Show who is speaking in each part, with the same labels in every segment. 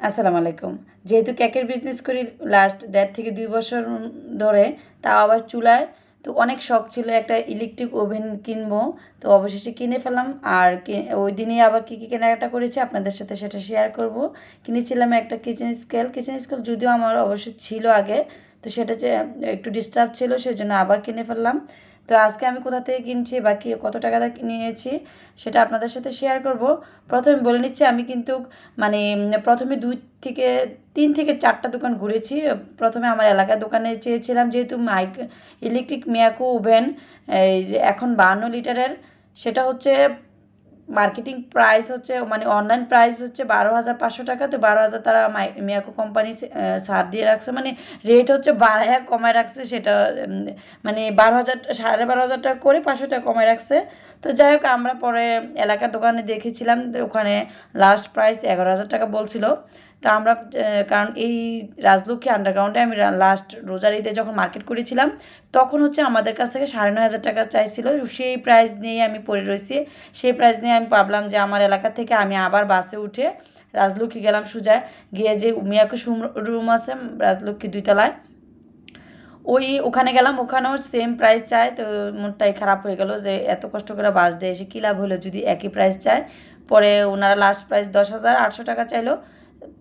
Speaker 1: আসসালামু আলাইকুম। যেহেতু কেকের বিজনেস করি লাস্ট ১.৫ থেকে ২ বছর ধরে, তাও আবার চুলায়। তো অনেক শখ ছিল একটা ইলেকট্রিক ওভেন কিনবো। তো অবশেষে কিনে ফেললাম। আর ওই দিনেই আবার কি কেনাকাটা করেছি আপনাদের সাথে সেটা শেয়ার করব। কিনেছিলাম একটা কিচেন স্কেল। কিচেন স্কেল যদিও আমার অবশ্য ছিল আগে, তো সেটা যে একটু ডিস্টার্ব ছিল সেজন্য আবার কিনে ফেললাম। তো আজকে আমি কোথা থেকে কিনছি বা কি কত টাকা দিয়ে নিয়েছি সেটা আপনাদের সাথে শেয়ার করব। প্রথমে বলে নিচ্ছি আমি কিন্তু মানে প্রথমে ২ থেকে ৩ থেকে ৪ টা দোকান ঘুরেছি। প্রথমে আমার এলাকার দোকানে চেয়েছিলাম, যেহেতু ইলেকট্রিক মিয়াকো ওভেন এই যে এখন ৫২ লিটারের, সেটা হচ্ছে মার্কেটিং প্রাইস হচ্ছে মানে অনলাইন প্রাইস হচ্ছে ১২,৫০০ টাকা। তো ১২,০০০ তারা মিয়াকো কোম্পানি ছাড় দিয়ে রাখছে, মানে রেট হচ্ছে বাড়ায়া কমায় রাখছে সেটা মানে ১২,০০০ ১২,৫০০ টাকা করে ৫০০ টাকা কমায় রাখছে। তো যাই হোক আমরা পরে এলাকার দোকানে দেখেছিলাম, ওখানে লাস্ট প্রাইস ১১,০০০ টাকা বলছিল। তো আমরা কারণ এই রাজলক্ষ্মী আন্ডারগ্রাউন্ডে আমি লাস্ট রোজার ঈদে যখন মার্কেট করেছিলাম, তখন হচ্ছে আমাদের কাছ থেকে ৯,৫০০ টাকা চাইছিল। সেই প্রাইস নিয়েই আমি পড়ে রয়েছি। সেই প্রাইস নিয়ে আমি ভাবলাম যে আমার এলাকা থেকে আমি আবার বাসে উঠে রাজলক্ষ্মী গেলাম সোজা। গিয়ে যে মিয়াকো রুম আছে রাজলক্ষ্মী ২ তলায়, ওখানে গেলাম। ওখানেও সেম প্রাইস চায়। তো মনটাই খারাপ হয়ে গেল যে এত কষ্ট করে বাস দিয়ে এসে কী লাভ হলো যদি একই প্রাইস চায়। পরে ওনারা লাস্ট প্রাইস ১০,৮০০ টাকা চাইলো।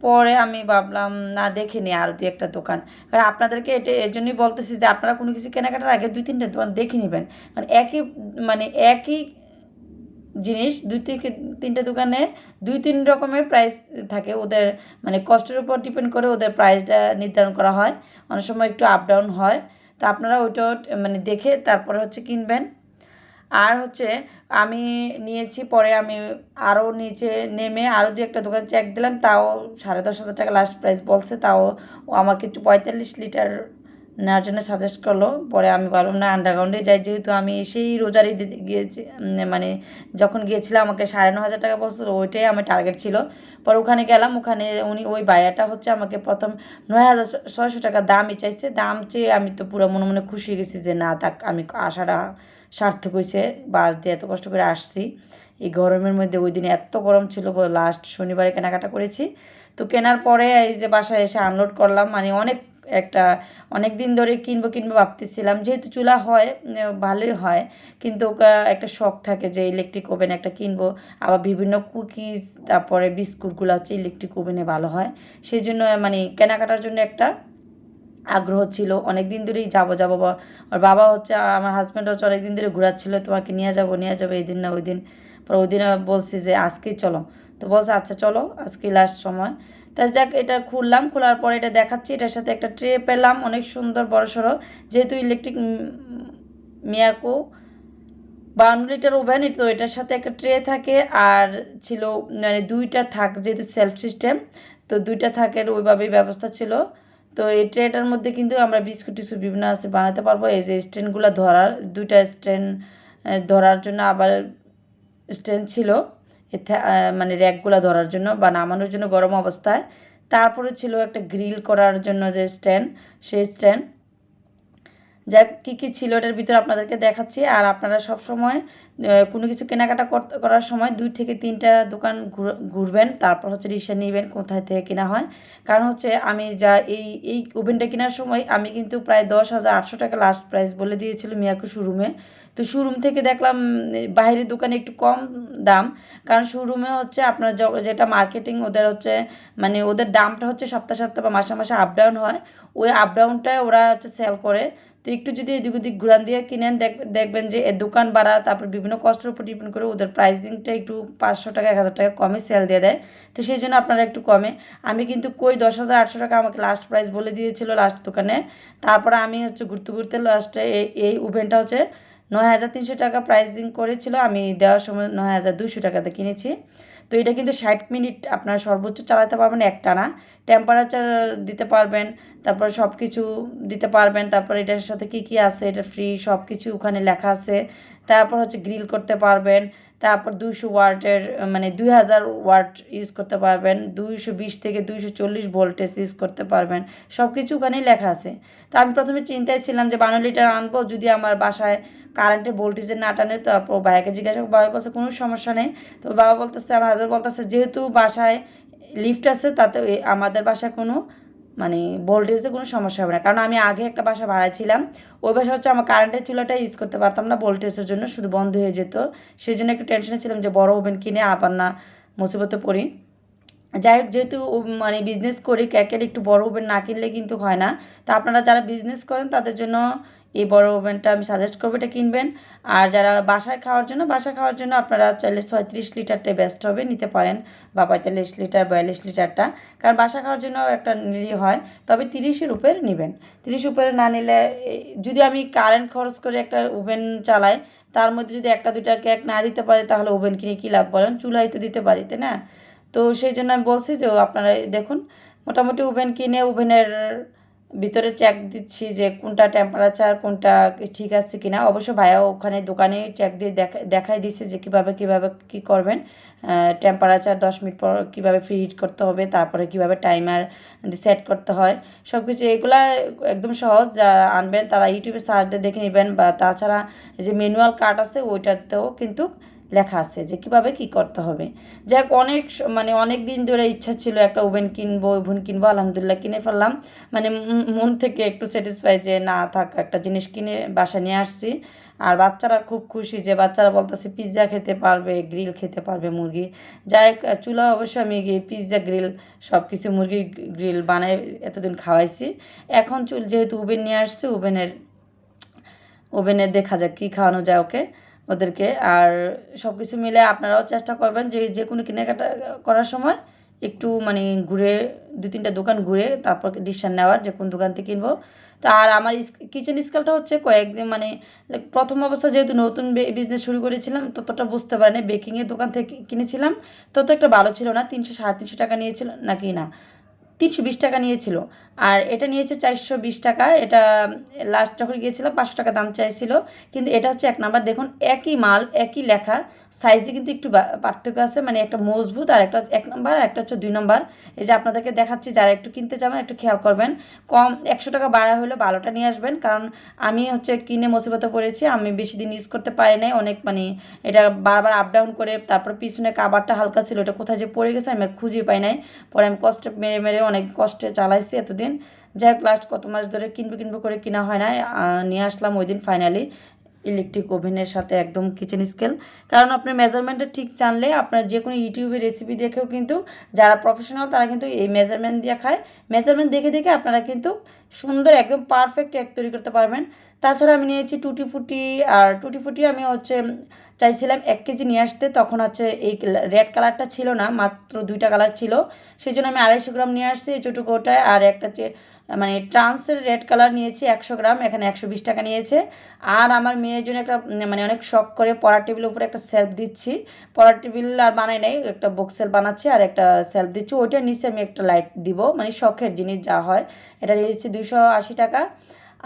Speaker 1: পরে আমি ভাবলাম না, দেখে নিই আরও ২-১টা দোকান। কারণ আপনাদেরকে এটা এর জন্যই বলতেছি যে আপনারা কোনো কিছু কেনাকাটার আগে ২-৩টা দোকান দেখে নেবেন। কারণ একই জিনিস ২ থেকে ৩ টা দোকানে ২-৩ রকমের প্রাইস থাকে। ওদের মানে কস্টের উপর ডিপেন্ড করে ওদের প্রাইসটা নির্ধারণ করা হয়। অনেক সময় একটু আপ ডাউন হয়। তো আপনারা ওইটাও মানে দেখে তারপরে হচ্ছে কিনবেন। আর হচ্ছে আমি নিয়েছি, পরে আমি আরও নিচে নেমে আরও ২-১টা দোকান চেক দিলাম, তাও ১০,৫০০ টাকা লাস্ট প্রাইস বলছে। তাও ও আমাকে একটু ৪৫ লিটার নেওয়ার জন্য সাজেস্ট করলো। পরে আমি ভাবলাম না, আন্ডারগ্রাউন্ডে যাই, যেহেতু আমি সেই রোজার ঈদে গিয়েছি। মানে যখন গিয়েছিলাম আমাকে ৯,৫০০ টাকা বলছিল, ওইটাই আমার টার্গেট ছিল। পরে ওখানে গেলাম, ওখানে উনি ওই বায়ারটা হচ্ছে আমাকে প্রথম ৯,৬০০ টাকা দামই চাইছে। দাম চেয়ে আমি তো পুরো মনে মনে খুশি হয়ে গেছি যে না থাক, আমি আসাটা সার্থক হয়েছে। বাস দিয়ে এত কষ্ট করে আসছি এই গরমের মধ্যে। ওই দিনে এত গরম ছিল, লাস্ট শনিবারে কেনাকাটা করেছি। তো কেনার পরে এই যে বাসায় এসে আনলোড করলাম, মানে একটা অনেক দিন ধরে কিনবো ভাবতেছিলাম। যেহেতু চুলা হয় ভালোই হয়, কিন্তু একটা শখ থাকে যে ইলেকট্রিক ওভেন একটা কিনবো। আবার বিভিন্ন কুকিজ তারপরে বিস্কুটগুলো হচ্ছে ইলেকট্রিক ওভেনে ভালো হয়। সেই জন্য মানে কেনাকাটার জন্য একটা আগ্রহ ছিল। অনেক দিন ধরেই যাবো বা ওর বাবা হচ্ছে, আমার হাজব্যান্ড হচ্ছে অনেক দিন ধরে ঘোরাচ্ছিল, তোমাকে নিয়ে যাবো এই দিন না ওই দিন। পরে ওই দিন বলছি যে আজকেই চলো। তো বলছে আচ্ছা চলো, আজকেই লাস্ট সময়। তা যাক, এটা খুললাম। খোলার পরে এটা দেখাচ্ছি, এটার সাথে একটা ট্রে পেলাম অনেক সুন্দর বড়সড়। যেহেতু ইলেকট্রিক মিয়াকো ৫২ লিটার ওভেন, তো এটার সাথে একটা ট্রে থাকে। আর ছিল মানে ২টা থাক, যেহেতু সেলফ সিস্টেম, তো ২টা থাকের ওইভাবেই ব্যবস্থা ছিল। তো এই ট্রেটার মধ্যে কিন্তু আমরা বিস্কুট টিস্কুট বিভিন্ন আছে বানাতে পারবো। এই যে স্ট্যান্ডগুলো ধরার, ২টা স্ট্যান্ড ধরার জন্য আবার স্ট্যান্ড ছিল। মানে র্যাকগুলো ধরার জন্য বা নামানোর জন্য গরম অবস্থায়। তারপরে ছিল একটা গ্রিল করার জন্য যে স্ট্যান্ড, সেই স্ট্যান্ড। যাক, কী ছিল এটার ভিতরে আপনাদেরকে দেখাচ্ছি। আর আপনারা সবসময় কোনো কিছু কেনাকাটা করার সময় ২ থেকে ৩টা দোকান ঘুরবেন, তারপর হচ্ছে ডিসিশন নিবেন কোথায় থেকে কেনা হয়। কারণ হচ্ছে আমি যা এই ওভেনটা কেনার সময় আমি কিন্তু প্রায় ১০,৮০০ টাকা লাস্ট প্রাইস বলে দিয়েছিল মিয়াকো শোরুমে। তো শোরুম থেকে দেখলাম বাইরের দোকানে একটু কম দাম। কারণ শোরুমে হচ্ছে আপনার যেটা মার্কেটিং ওদের হচ্ছে, মানে ওদের দামটা হচ্ছে সপ্তাহে বা মাসে আপ ডাউন হয়। ওই আপ ডাউনটায় ওরা হচ্ছে সেল করে। তো একটু যদি এদিক ওদিক ঘুরান দিয়ে কিনেন, দেখবেন যে এর দোকান ভাড়া তারপর বিভিন্ন কষ্টের উপর ডিপেন্ড করে ওদের প্রাইসিংটা একটু ৫০০ টাকা ১,০০০ টাকা কমে সেল দিয়ে দেয়। তো সেই জন্য আপনারা একটু কমে। আমি কিন্তু কই ১০,৮০০ টাকা আমাকে লাস্ট প্রাইস বলে দিয়েছিল লাস্ট দোকানে। তারপরে আমি হচ্ছে ঘুরতে লাস্টে এই ওভেনটা হচ্ছে ৯,৩০০ টাকা প্রাইসিং করেছিল। আমি দেওয়ার সময় ৯,২০০ টাকাতে কিনেছি। তো এটা কিন্তু ৬০ মিনিট আপনারা সর্বোচ্চ চালাতে পারবেন একটানা। টেম্পারেচার দিতে পারবেন, তারপর সব কিছু দিতে পারবেন। তারপর এটার সাথে কি আছে, এটা ফ্রি, সব কিছু ওখানে লেখা আছে। তারপর হচ্ছে গ্রিল করতে পারবেন। তারপর ২০০ ওয়াটের মানে ২,০০০ ওয়াট ইউজ করতে পারবেন। ২২০ থেকে ২৪০ ভোল্টেজ ইউজ করতে পারবেন। সব কিছু ওখানেই লেখা আছে। তো আমি প্রথমে চিন্তায় ছিলাম যে ১২ লিটার আনবো, যদি আমার বাসায় কারেন্টের ভোল্টেজের না টানে। তারপর ভাইয়াকে জিজ্ঞাসা, বাবা বলছে কোনো সমস্যা নেই। তো বাবা বলতেছে, আমার হাজব্যান্ড বলতেছে যেহেতু বাসায় লিফট আছে, তাতে আমাদের বাসায় কোনো মানে ভোল্টেজে কোনো সমস্যা হবে না। কারণ আমি আগে একটা বাসা ভাড়ায় ছিলাম, ওই বাসা হচ্ছে আমার কারেন্টের চুলাটা ইউজ করতে পারতাম না ভোল্টেজের জন্য, শুধু বন্ধ হয়ে যেত। সেই জন্য একটু টেনশনে ছিলাম যে বড় ওভেন কিনে আবার না মুসিবতে পড়ি। যাই হোক, যেহেতু মানে বিজনেস করি, কেকের একটু বড় ওভেন না কিনলে কিন্তু হয় না। তো আপনারা যারা বিজনেস করেন তাদের জন্য এই বড় ওভেনটা আমি সাজেস্ট করবো, এটা কিনবেন। আর যারা বাসায় খাওয়ার জন্য আপনারা চাইলে 36 লিটারটাই বেস্ট হবে, নিতে পারেন, বা 45 লিটার 42 লিটারটা। কারণ বাসা খাওয়ার জন্য একটা নিলেই হয়, তবে 30-এর উপরে নেবেন। 30 উপরে না নিলে, যদি আমি কারেন্ট খরচ করে একটা ওভেন চালাই, তার মধ্যে যদি একটা দুইটা কেক না দিতে পারি, তাহলে ওভেন কিনে কী লাভ বলেন? চুলাই তো দিতে পারি, তাই না? তো সেই জন্য আমি বলছি যে আপনারা দেখুন, মোটামুটি ওভেন কিনে ওভেনের ভিতরে চেক দিচ্ছি যে কোনটা টেম্পারেচার, কোনটা ঠিক আছে কিনা। অবশ্য ভাইয়া ওখানে দোকানে চেক দিয়ে দেখাই দিছে যে কিভাবে কি করবেন। টেম্পারেচার 10 মিনিট পর কিভাবে ফ্রি হিট করতে হবে, তারপরে কিভাবে টাইমার সেট করতে হয়, সব কিছু এগুলা একদম সহজ। যারা আনবেন তারা ইউটিউবে সার্চ দিয়ে দেখে নেবেন, বা তাছাড়া যে ম্যানুয়াল কার্ড আছে ওইটাতেও কিন্তু লেখা আছে যে কিভাবে কি করতে হবে। যাক, মানে অনেক দিন ধরে ইচ্ছা ছিল একটা ওভেন কিনবো, আলহামদুলিল্লাহ কিনে ফেললাম। মানে মন থেকে একটু স্যাটিসফাই যে না থাক, একটা জিনিস কিনে বাসায় নিয়ে আসছি। আর বাচ্চারা খুব খুশি, যে বাচ্চারা বলতেছে পিৎজা খেতে পারবে, গ্রিল খেতে পারবে মুরগি। যাই হোক, চুলা অবশ্য আমি পিৎজা গ্রিল সব কিছু মুরগি গ্রিল বানাই এতদিন খাওয়াইছি। এখন যেহেতু ওভেন নিয়ে আসছি, ওভেনে দেখা যাক কি খাওয়ানো যায় ওদেরকে। আর সব কিছু মিলে আপনারাও চেষ্টা করবেন যে কোনো কেনাকাটা করার সময় একটু মানে ঘুরে, 2-3টা দোকান ঘুরে তারপর ডিসিশন নেওয়ার যে কোন দোকান থেকে কিনবো। তো আর আমার কিচেন স্কেলটা হচ্ছে কয়েকদিন মানে প্রথম অবস্থা যেহেতু নতুন বিজনেস শুরু করেছিলাম, ততটা বুঝতে পারিনি। বেকিংয়ের দোকান থেকে কিনেছিলাম, তত একটা ভালো ছিল না। 300-350 টাকা নিয়েছিল নাকি, না 320 টাকা নিয়েছিল। আর এটা নিয়েছে 420 টাকা। এটা লাস্ট যখন গিয়েছিলাম 500 টাকা দাম চাইছিল। কিন্তু এটা হচ্ছে 1 নাম্বার। দেখুন, একই মাল, একই লেখা, সাইজে কিন্তু একটু পার্থক্য আছে। মানে একটা মজবুত, আর একটা 1 নাম্বার, আর একটা হচ্ছে 2 নাম্বার। এই যে আপনাদেরকে দেখাচ্ছি, যারা একটু কিনতে যাবেন একটু খেয়াল করবেন। কম 100 টাকা বাড়া হলে ভালোটা নিয়ে আসবেন। কারণ আমি হচ্ছে কিনে মুসিবতে পড়েছি, আমি বেশি দিন ইউজ করতে পারি নাই। অনেক মানে এটা বারবার আপ ডাউন করে, তারপর পিছনে কাভারটা হালকা ছিল, এটা কোথায় যে পড়ে গেছে আমি আর খুঁজে পাই নাই। পরে আমি কষ্টে মেরে অনেক কষ্টে চালাইছি এতদিন। যাই হোক, লাস্ট কত মাস ধরে কিনবো করে কিনা হয় না, নিয়ে আসলাম ওই দিন ফাইনালি ইলেকট্রিক ওভেনের সাথে একদম কিচেন স্কেল। কারণ আপনার মেজারমেন্টটা ঠিক জানলে, আপনার যে কোনো ইউটিউবে রেসিপি দেখেও কিন্তু যারা প্রফেশনাল তারা কিন্তু এই মেজারমেন্ট দিয়ে খায়। মেজারমেন্ট দেখে আপনারা কিন্তু সুন্দর একদম পারফেক্ট কেক তৈরি করতে পারবেন। তাছাড়া আমি নিয়েছি টুটি ফুটি। আর টুটি ফুটি আমি হচ্ছে চাইছিলাম 1 কেজি নিয়ে আসতে, তখন হচ্ছে এই রেড কালারটা ছিল না, মাত্র 2টা কালার ছিল। সেই জন্য আমি 250 গ্রাম নিয়ে আসছি এই ছোটো কৌটায়। আর একটা মানে ট্রান্সের রেড কালার নিয়েছি 100 গ্রাম, এখানে 120 টাকা নিয়েছে। আর আমার মেয়ের জন্য একটা মানে অনেক শখ করে পড়ার টেবিলের উপরে একটা সেলফ দিচ্ছি। পড়ার টেবিল আর বানাই নাই, একটা বুক সেলফ বানাচ্ছি আর একটা সেলফ দিচ্ছি। ওইটার নিচে আমি একটা লাইট দিব, মানে শখের জিনিস যা হয়। এটা নিয়েছি 280 টাকা।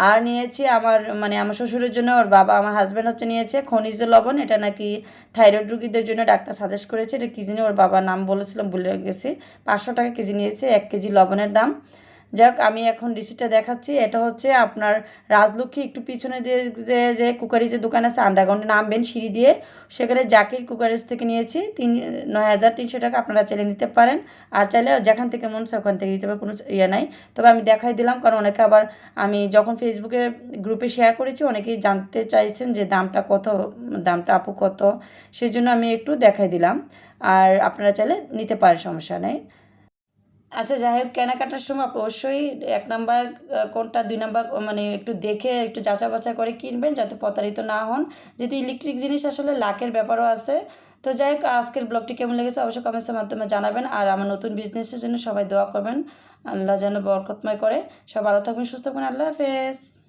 Speaker 1: আর নিয়েছি আমার শ্বশুরের জন্য, ওর বাবা আমার হাজব্যান্ড হচ্ছে নিয়েছে খনিজ লবণ। এটা নাকি থাইরয়েড রোগীদের জন্য ডাক্তার সাজেস্ট করেছে। এটা কি জানি ওর বাবার নাম বলেছিলাম, ভুলে গেছি। 500 টাকা কেজি নিয়েছে 1 কেজি লবণের দাম। যাক, আমি এখন রিসিপ্টটা দেখাচ্ছি। এটা হচ্ছে আপনার রাজলক্ষ্মী একটু পিছনে দিয়ে যে কুকারি যে দোকান আছে, আন্ডারগ্রাউন্ডে নামবেন সিঁড়ি দিয়ে, সেখানে জাকির কুকারিজ থেকে নিয়েছি 9300 টাকা। আপনারা চাইলে নিতে পারেন, আর চাইলে যেখান থেকে মন চায় ওখান থেকে নিতে পারে, কোনো ইয়ে নাই। তবে আমি দেখাই দিলাম, কারণ অনেকে আবার আমি যখন ফেসবুকে গ্রুপে শেয়ার করেছি, অনেকেই জানতে চাইছেন যে দামটা আপু কত, সেই জন্য আমি একটু দেখাই দিলাম। আর আপনারা চাইলে নিতে পারেন, সমস্যা নেই। আচ্ছা, যাই হোক, কেনাকাটার সময় অবশ্যই 1 নাম্বার কোনটা, 2 নাম্বার মানে একটু দেখে একটু যাচাই বাছাই করে কিনবেন, যাতে প্রতারিত না হন। যেহেতু ইলেকট্রিক জিনিস আসলে লাখের ব্যাপারও আছে। তো যাই হোক, আজকের ব্লগটি কেমন লেগেছে অবশ্যই কমেন্টসের মাধ্যমে জানাবেন। আর আমার নতুন বিজনেসের জন্য সবাই দোয়া করবেন, আল্লাহ যেন বরকতময় করে। সব ভালো থাকবেন, সুস্থ থাকবেন। আল্লাহ হাফেজ।